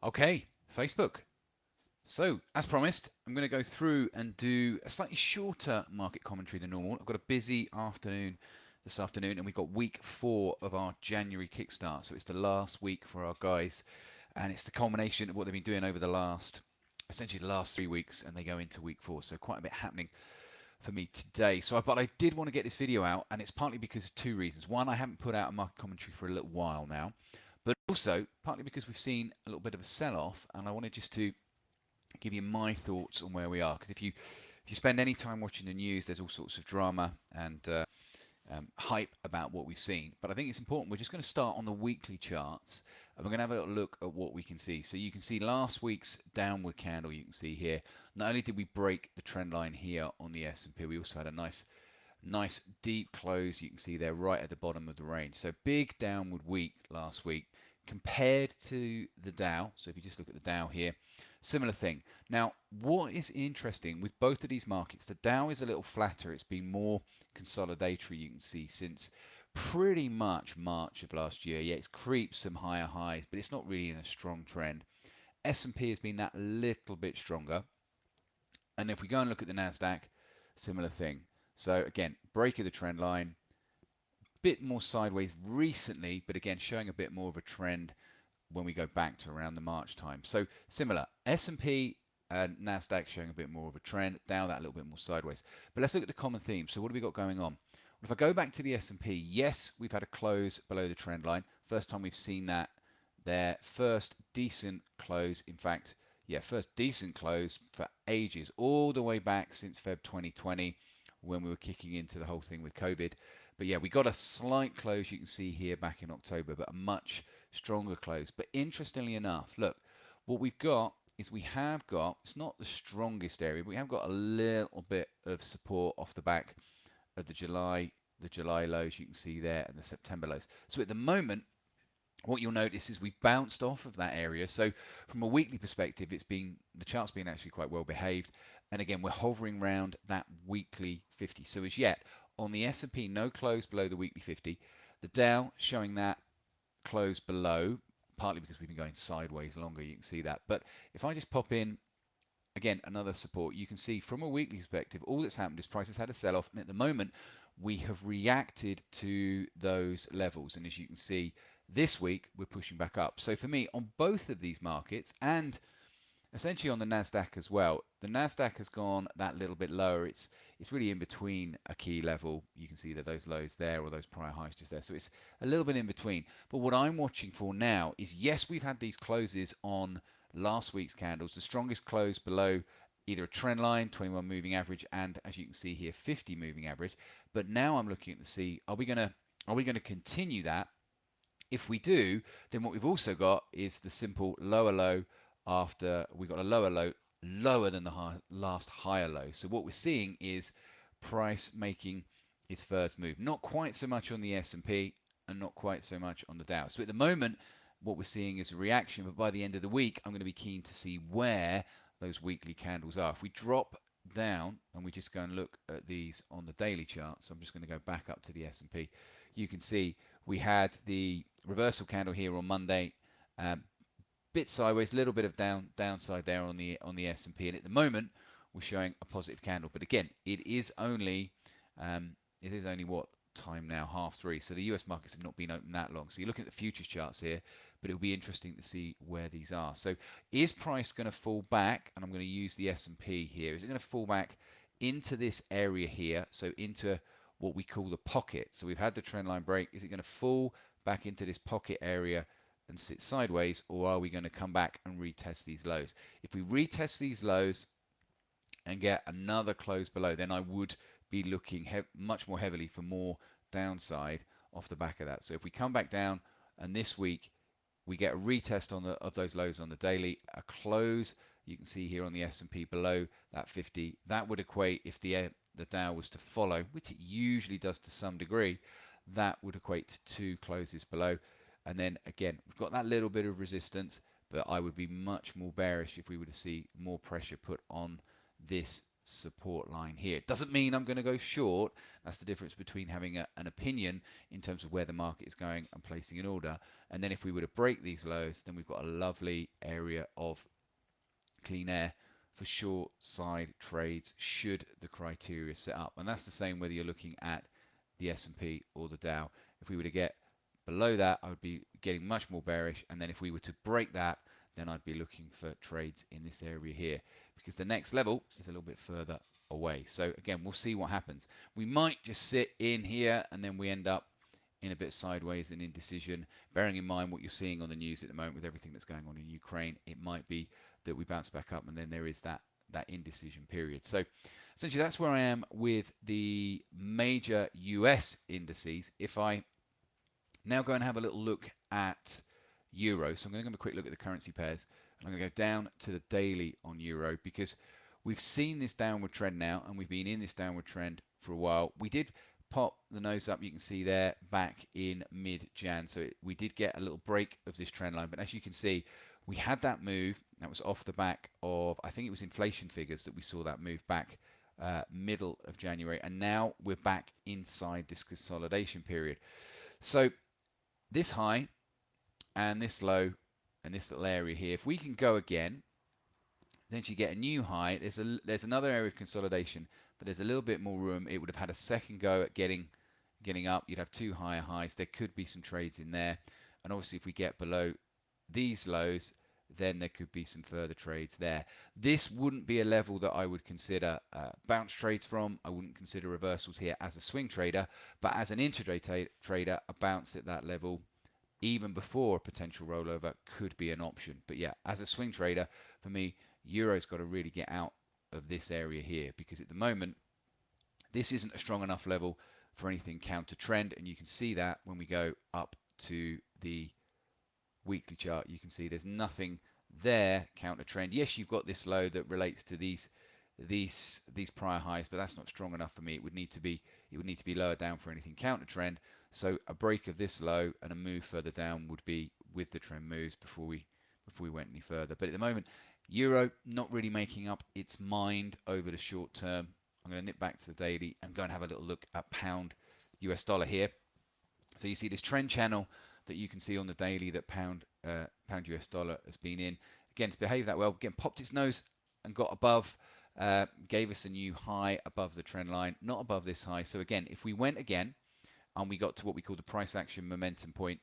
Okay, Facebook. So, as promised, I'm going to go through and do a slightly shorter market commentary than normal. I've got a busy afternoon this afternoon, and we've got week 4 of our January kickstart. So, it's the last week for our guys, and it's the culmination of what they've been doing over the last, essentially the last 3 weeks, and they go into week 4. So, quite a bit happening for me today. But I did want to get this video out, and it's partly because of 2 reasons. One, I haven't put out a market commentary for a little while now, but also partly because we've seen a little bit of a sell-off, and I wanted just to give you my thoughts on where we are. Because if you spend any time watching the news, there's all sorts of drama and hype about what we've seen. But I think it's important. We're just going to start on the weekly charts, and we're going to have a little look at what we can see. So you can see last week's downward candle. You can see here. Not only did we break the trend line here on the S&P, we also had a nice deep close. You can see there right at the bottom of the range. So big downward week last week compared to the Dow. So if you just look at the Dow here, similar thing. Now, what is interesting with both of these markets, the Dow is a little flatter. It's been more consolidatory, you can see, since pretty much March of last year. Yeah, it's creeped some higher highs, but it's not really in a strong trend. S&P has been that little bit stronger. And if we go and look at the NASDAQ, similar thing. So again, break of the trend line, bit more sideways recently, but again, showing a bit more of a trend when we go back to around the March time. So similar, S&P and NASDAQ showing a bit more of a trend, Dow that a little bit more sideways. But let's look at the common themes. So what have we got going on? Well, if I go back to the S&P, yes, we've had a close below the trend line. First time we've seen that there. First decent close, in fact, yeah, first decent close for ages, all the way back since Feb 2020 when we were kicking into the whole thing with COVID. But yeah, we got a slight close, you can see here back in October, but a much stronger close. But interestingly enough, look, what we've got is we have got, it's not the strongest area, but we have got a little bit of support off the back of the July lows you can see there and the September lows. So at the moment, what you'll notice is we've bounced off of that area. So from a weekly perspective, the chart's been actually quite well behaved. And again, we're hovering around that weekly 50. So as yet, on the S&P, no close below the weekly 50. The Dow showing that close below, partly because we've been going sideways longer, you can see that. But if I just pop in, again, another support, you can see from a weekly perspective, all that's happened is prices had a sell-off. And at the moment, we have reacted to those levels. And as you can see, this week, we're pushing back up. So for me, on both of these markets, and essentially on the NASDAQ as well, the NASDAQ has gone that little bit lower. It's really in between a key level. You can see that those lows there or those prior highs just there. So it's a little bit in between. But what I'm watching for now is, yes, we've had these closes on last week's candles. The strongest close below either a trend line, 21 moving average, and as you can see here, 50 moving average. But now I'm looking to see, are we gonna continue that? If we do, then what we've also got is the simple lower low after we got a lower low lower than the last higher low. So what we're seeing is price making its first move. Not quite so much on the S&P and not quite so much on the Dow. So at the moment, what we're seeing is a reaction, but by the end of the week, I'm going to be keen to see where those weekly candles are. If we drop down and we just go and look at these on the daily chart, so I'm just going to go back up to the S&P, you can see we had the reversal candle here on Monday, bit sideways, a little bit of downside there on the S&P, and at the moment we're showing a positive candle. But again, it is only what time now, 3:30. So the US markets have not been open that long. So you're looking at the futures charts here, but it'll be interesting to see where these are. So is price going to fall back? And I'm going to use the S&P here. Is it going to fall back into this area here? So into what we call the pocket. So we've had the trend line break. Is it going to fall back into this pocket area and sit sideways, or are we going to come back and retest these lows? If we retest these lows and get another close below, then I would be looking much more heavily for more downside off the back of that. So if we come back down and this week we get a retest of those lows on the daily, a close you can see here on the S&P below that 50, that would equate, if the Dow was to follow, which it usually does to some degree, that would equate to 2 closes below. And then again, we've got that little bit of resistance, but I would be much more bearish if we were to see more pressure put on this support line here. It doesn't mean I'm going to go short. That's the difference between having an opinion in terms of where the market is going and placing an order. And then if we were to break these lows, then we've got a lovely area of clean air for short side trades should the criteria set up. And that's the same whether you're looking at the S&P or the Dow. If we were to get below that, I would be getting much more bearish. And then if we were to break that, then I'd be looking for trades in this area here, because the next level is a little bit further away. So again, we'll see what happens. We might just sit in here and then we end up in a bit sideways and indecision. Bearing in mind what you're seeing on the news at the moment with everything that's going on in Ukraine, it might be that we bounce back up and then there is that indecision period. So essentially that's where I am with the major US indices. If I now go and have a little look at euro, so I'm going to have a quick look at the currency pairs, and I'm going to go down to the daily on euro, because we've seen this downward trend now, and we've been in this downward trend for a while. We did pop the nose up, you can see there, back in mid-Jan, so we did get a little break of this trend line, but as you can see, we had that move that was off the back of, I think it was inflation figures that we saw that move back middle of January, and now we're back inside this consolidation period. So this high and this low and this little area here, if we can go again, then you get a new high. There's another area of consolidation, but there's a little bit more room. It would have had a second go at getting up. You'd have two higher highs. There could be some trades in there, and obviously if we get below these lows, then there could be some further trades there. This wouldn't be a level that I would consider bounce trades from. I wouldn't consider reversals here as a swing trader, but as an intraday trader, a bounce at that level even before a potential rollover could be an option. But yeah, as a swing trader, for me, Euro's got to really get out of this area here, because at the moment, this isn't a strong enough level for anything counter trend. And you can see that when we go up to the weekly chart, you can see there's nothing there counter trend. Yes, you've got this low that relates to these prior highs, but that's not strong enough for me. It would need to be lower down for anything counter trend. So a break of this low and a move further down would be with the trend moves before we went any further. But at the moment, euro not really making up its mind over the short term. I'm going to nip back to the daily and go and have a little look at pound US dollar here. So you see this trend channel that you can see on the daily that pound US dollar has been in. Again, to behave that well, again popped its nose and got above, gave us a new high above the trend line, not above this high. So again, if we went again and we got to what we call the price action momentum point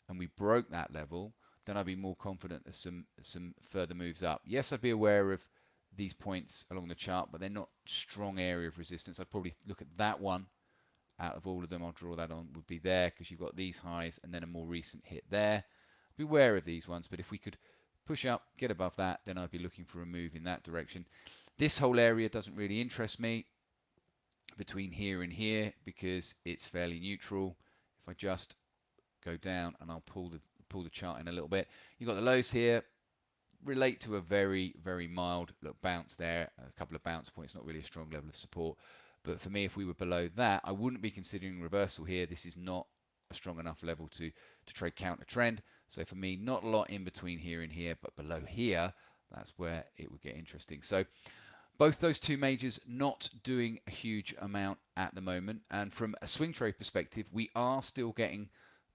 and we broke that level, then I'd be more confident of some further moves up. Yes, I'd be aware of these points along the chart, but they're not strong area of resistance. I'd probably look at that one out of all of them. I'll draw that on, would be there, because you've got these highs and then a more recent hit there. Beware of these ones, but if we could push up, get above that, then I'd be looking for a move in that direction. This whole area doesn't really interest me between here and here because it's fairly neutral. If I just go down and I'll pull the chart in a little bit, you've got the lows here relate to a very mild look bounce there, a couple of bounce points, not really a strong level of support. But for me, if we were below that, I wouldn't be considering reversal here. This is not a strong enough level to trade counter trend. So for me, not a lot in between here and here, but below here, that's where it would get interesting. So both those two majors not doing a huge amount at the moment. And from a swing trade perspective, we are still getting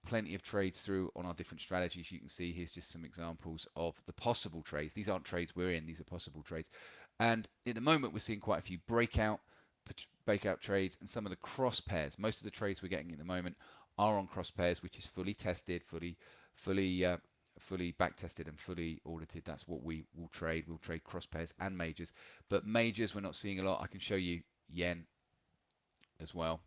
plenty of trades through on our different strategies. You can see here's just some examples of the possible trades. These aren't trades we're in, these are possible trades. And at the moment, we're seeing quite a few breakout trades and some of the cross pairs. Most of the trades we're getting at the moment are on cross pairs, which is fully tested, fully back tested and fully audited. That's what we will trade. We'll trade cross pairs and majors, but majors we're not seeing a lot. I can show you yen as well.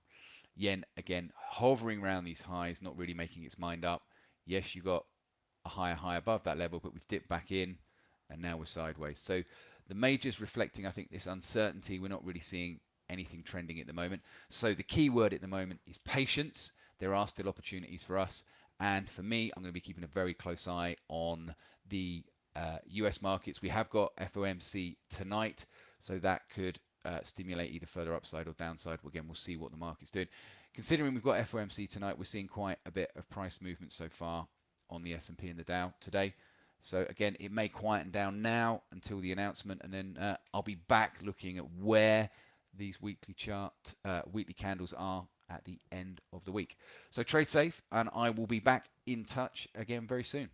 Yen again hovering around these highs, not really making its mind up. Yes, you got a higher high above that level, but we've dipped back in and now we're sideways. So the majors reflecting, I think, this uncertainty. We're not really seeing anything trending at the moment. So the key word at the moment is patience. There are still opportunities for us. And for me, I'm going to be keeping a very close eye on the US markets. We have got FOMC tonight, so that could stimulate either further upside or downside. Again, we'll see what the market's doing. Considering we've got FOMC tonight, we're seeing quite a bit of price movement so far on the S&P and the Dow today. So again, it may quieten down now until the announcement, and then I'll be back looking at where these weekly candles are at the end of the week. So trade safe, and I will be back in touch again very soon.